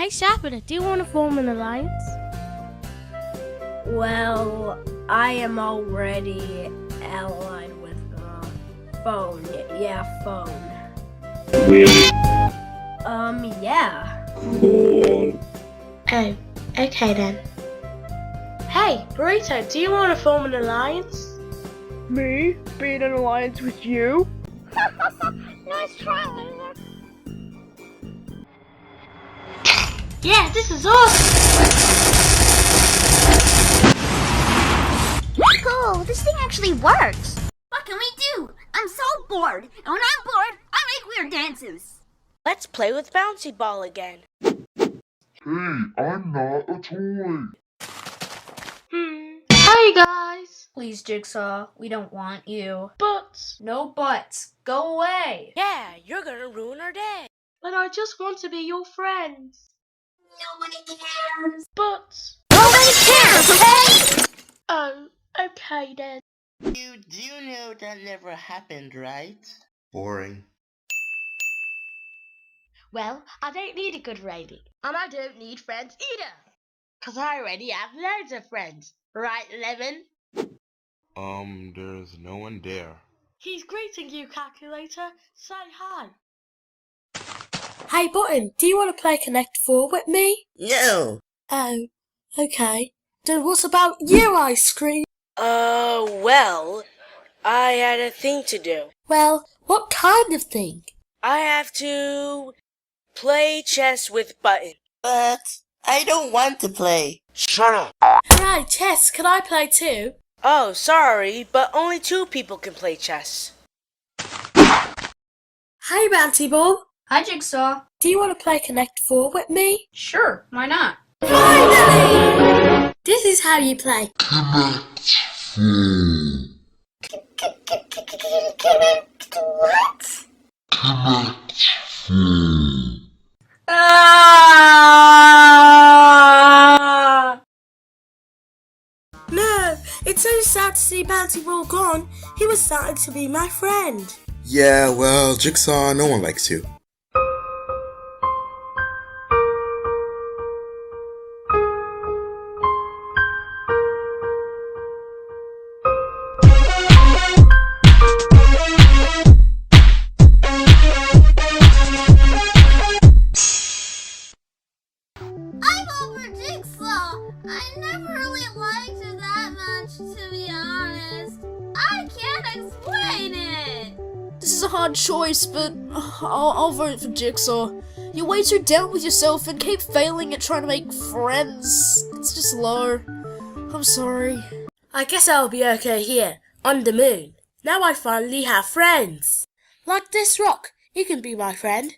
Hey Sharpener, do you want to form an alliance? Well, I am already allied with phone. Yeah, phone. Really? Yeah. Cool. Oh, okay then. Hey, Burrito, do you want to form an alliance? Me? Be in an alliance with you? Nice try. Yeah, this is awesome! Cool, this thing actually works. What can we do? I'm so bored. And when I'm bored, I make weird dances. Let's play with Bouncy Ball again. Hey, I'm not a toy. Hey guys! Please, Jigsaw, we don't want you. But No buts. Go away. Yeah, you're gonna ruin our day. I just want to be your friend. Nobody cares. But Nobody cares, okay? oh, okay then. You do know that never happened, right? Boring. Well, I don't need a good rating. And I don't need friends either. 'Cause I already have loads of friends. Right, Lemon? There's no one there. He's greeting you, Calculator. Say hi. Hey Button, do you want to play Connect 4 with me? No. Oh, okay. Then what about you, Ice Cream? Well, I had a thing to do. Well, what kind of thing? I have to play chess with Button. But I don't want to play. Shut up! Hey, chess, can I play too? Oh, sorry, but only 2 people can play chess. Hey Bounty Ball, Hi, Jigsaw. do you want to play Connect 4 with me? Sure, why not? Finally! This is how you play. What? No, it's so sad to see Bounty Ball gone. He was starting to be my friend. Yeah, well, Jigsaw, no one likes you. I'm over Jigsaw. I never really liked her that much, to be honest. I can't explain it. This is a hard choice, but I'll vote for Jigsaw. You're way too down with yourself and keep failing at trying to make friends. It's just low. I'm sorry. I guess I'll be okay here, on the moon. Now I finally have friends. Like this rock, you can be my friend.